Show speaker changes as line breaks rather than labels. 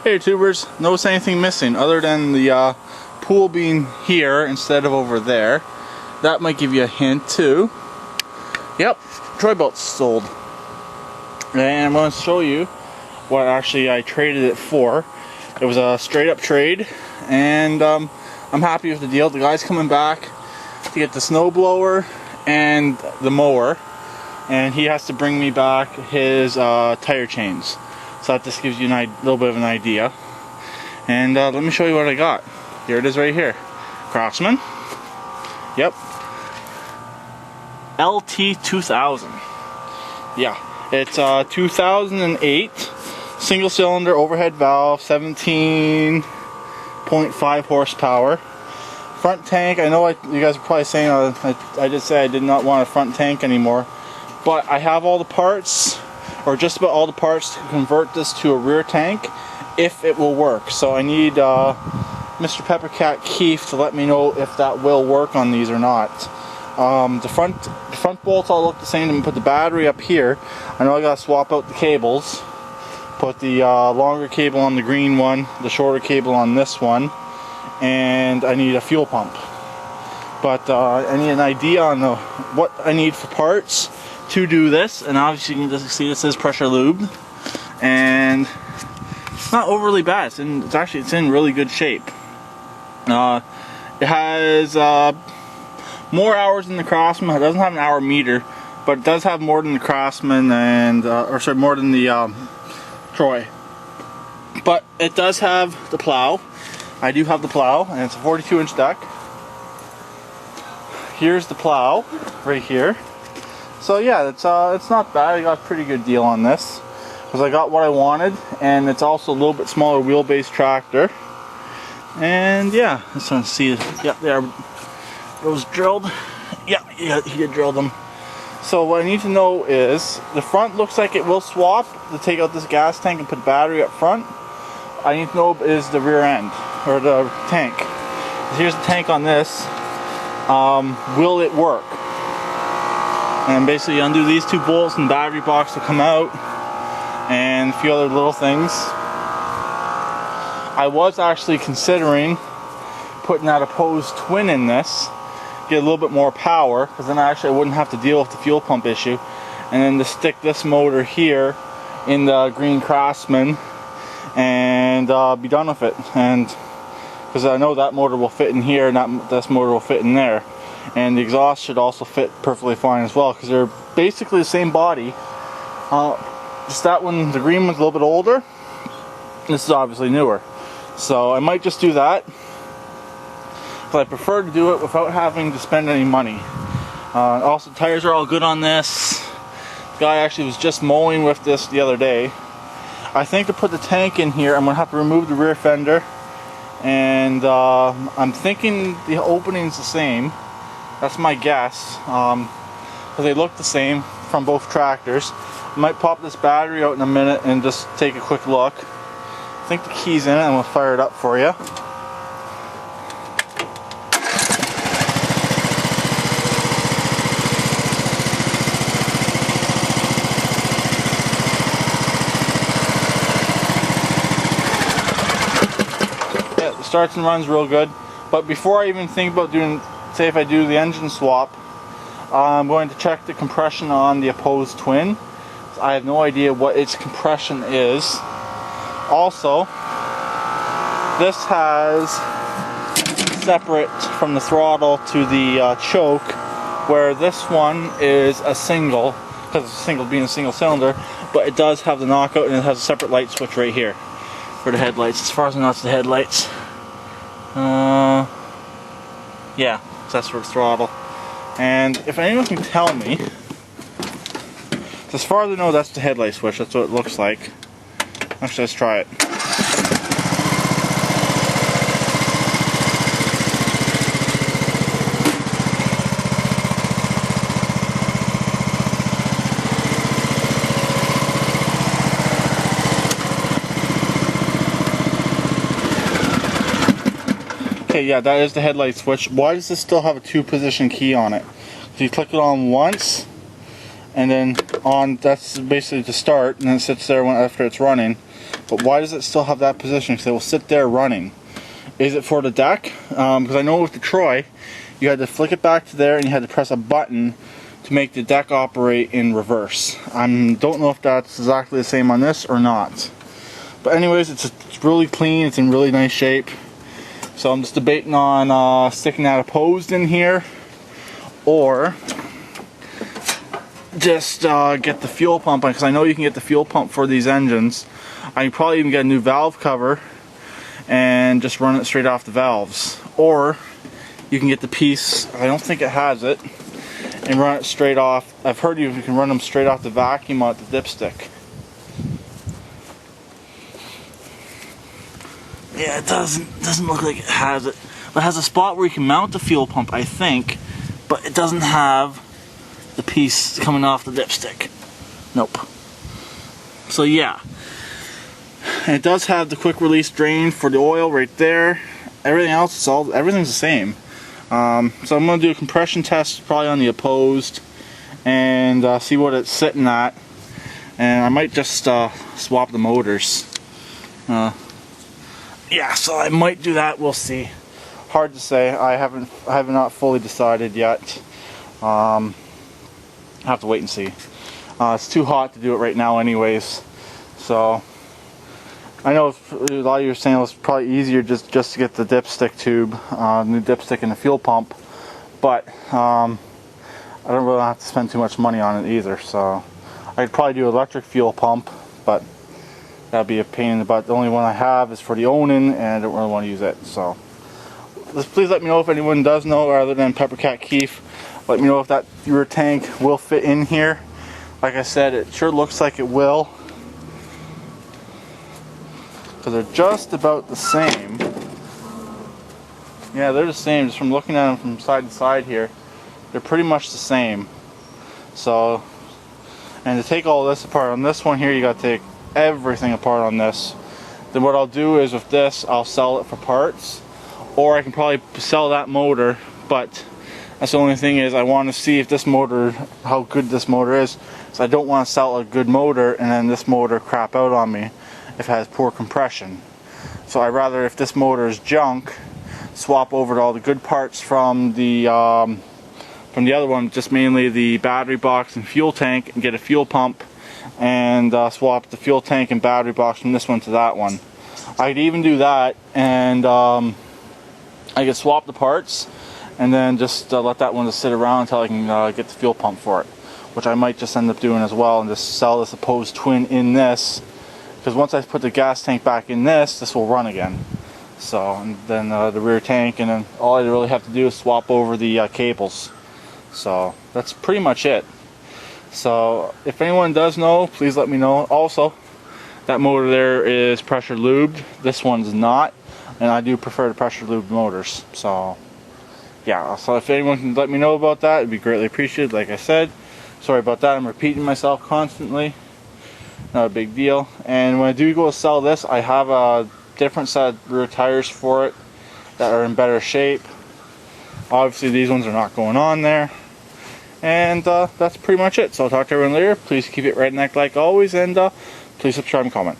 Hey tubers, notice anything missing other than the pool being here instead of over there? That might give you a hint too. Yep, troy belt's sold. And I'm going to show you what actually I traded it for. It was a straight up trade, and I'm happy with the deal. The guy's coming back to get the snow blower and the mower, and he has to bring me back his tire chains. So that just gives you a little bit of an idea. And let me show you what I got. Here it is right here. Craftsman. Yep. LT2000. Yeah. It's 2008. Single cylinder overhead valve. 17.5 horsepower. Front tank. I know you guys are probably saying I did say I did not want a front tank anymore. But I have all the parts, or just about all the parts, to convert this to a rear tank if it will work. So I need Mr. Peppercat Keefe to let me know if that will work on these or not. The front bolts all look the same. I'm going to put the battery up here. I know I got to swap out the cables. Put the longer cable on the green one, the shorter cable on this one, and I need a fuel pump. But I need an idea on what I need for parts to do this, and obviously you can just see it says pressure lubed, and it's not overly bad. It's in really good shape. It has more hours than the Craftsman. It doesn't have an hour meter, but it does have more than the Craftsman and more than the Troy. But it does have the plow. I do have the plow, and it's a 42-inch deck. Here's the plow right here. So yeah, it's not bad. I got a pretty good deal on this because I got what I wanted, and it's also a little bit smaller wheelbase tractor. And yeah, just want to see it. Yep, there. Those drilled. Yeah, he did drill them. So what I need to know is the front looks like it will swap to take out this gas tank and put battery up front. I need to know is the rear end or the tank. Here's the tank on this. Will it work? And basically undo these two bolts and the battery box will come out, and a few other little things. I was actually considering putting that opposed twin in this, get a little bit more power, because then I wouldn't have to deal with the fuel pump issue, and then to stick this motor here in the green Craftsman and be done with it. And because I know that motor will fit in here and this motor will fit in there. And the exhaust should also fit perfectly fine as well, because they're basically the same body. Just that one, the green one's a little bit older. This is obviously newer. So I might just do that. But I prefer to do it without having to spend any money. Also, tires are all good on this. The guy actually was just mowing with this the other day. I think to put the tank in here, I'm going to have to remove the rear fender. And I'm thinking the opening's the same. That's my guess, because they look the same from both tractors. I might pop this battery out in a minute and just take a quick look. I think the key's in it, and we'll fire it up for you. Yeah, it starts and runs real good. But before I even think about doing, say if I do the engine swap, I'm going to check the compression on the opposed twin. I have no idea what its compression is. Also, this has separate from the throttle to the choke, where this one is a single, because it's a single being a single cylinder, but it does have the knockout, and it has a separate light switch right here for the headlights. As far as I know, it's the headlights. Yeah, so that's for the throttle. And if anyone can tell me, as far as I know, that's the headlight switch. That's what it looks like. Actually, let's try it. Okay, yeah, that is the headlight switch. Why does this still have a 2-position key on it? So you click it on once, and then on, that's basically to start, and then it sits there after it's running. But why does it still have that position? Because it will sit there running. Is it for the deck? Because I know with the Troy, you had to flick it back to there and you had to press a button to make the deck operate in reverse. I don't know if that's exactly the same on this or not. But anyways, it's really clean, it's in really nice shape. So I'm just debating on sticking that opposed in here, or just get the fuel pump on, because I know you can get the fuel pump for these engines. I can probably even get a new valve cover and just run it straight off the valves. Or you can get the piece, I don't think it has it, and run it straight off. I've heard you can run them straight off the vacuum on the dipstick. Yeah, it doesn't look like it has it. But it has a spot where you can mount the fuel pump, I think, but it doesn't have the piece coming off the dipstick. Nope. So yeah. And it does have the quick release drain for the oil right there. Everything else, everything's the same. So I'm going to do a compression test probably on the opposed and see what it's sitting at. And I might just swap the motors. Yeah, so I might do that. We'll see. Hard to say. I have not fully decided yet. I have to wait and see. It's too hot to do it right now, anyways. So I know a lot of you are saying it's probably easier just to get the dipstick tube, new dipstick and the fuel pump. But I don't really have to spend too much money on it either. So I could probably do electric fuel pump, but that'd be a pain in the butt. The only one I have is for the Onin, and I don't really want to use it. So please let me know if anyone does know, other than Peppercat Keef. Let me know if that rear tank will fit in here. Like I said, it sure looks like it will, because they're just about the same. Yeah, they're the same. Just from looking at them from side to side here, they're pretty much the same. So, and to take all this apart on this one here, you got to take everything apart on this. Then what I'll do is with this, I'll sell it for parts, or I can probably sell that motor. But that's the only thing, is I want to see if this motor, how good this motor is. So I don't want to sell a good motor and then this motor crap out on me if it has poor compression. So I'd rather, if this motor is junk, swap over to all the good parts from the other one, just mainly the battery box and fuel tank, and get a fuel pump and swap the fuel tank and battery box from this one to that one. I could even do that, and I could swap the parts and then just let that one just sit around until I can get the fuel pump for it, which I might just end up doing as well, and just sell this opposed twin in this, because once I put the gas tank back in this will run again. So, and then the rear tank, and then all I really have to do is swap over the cables. So that's pretty much it. So if anyone does know, please let me know. Also, that motor there is pressure lubed. This one's not, and I do prefer the pressure lubed motors. So yeah, so if anyone can let me know about that, it'd be greatly appreciated. Like I said, sorry about that, I'm repeating myself constantly. Not a big deal. And when I do go to sell this, I have a different set of rear tires for it that are in better shape. Obviously these ones are not going on there. And that's pretty much it. So I'll talk to everyone later. Please keep it redneck like always, and please subscribe and comment.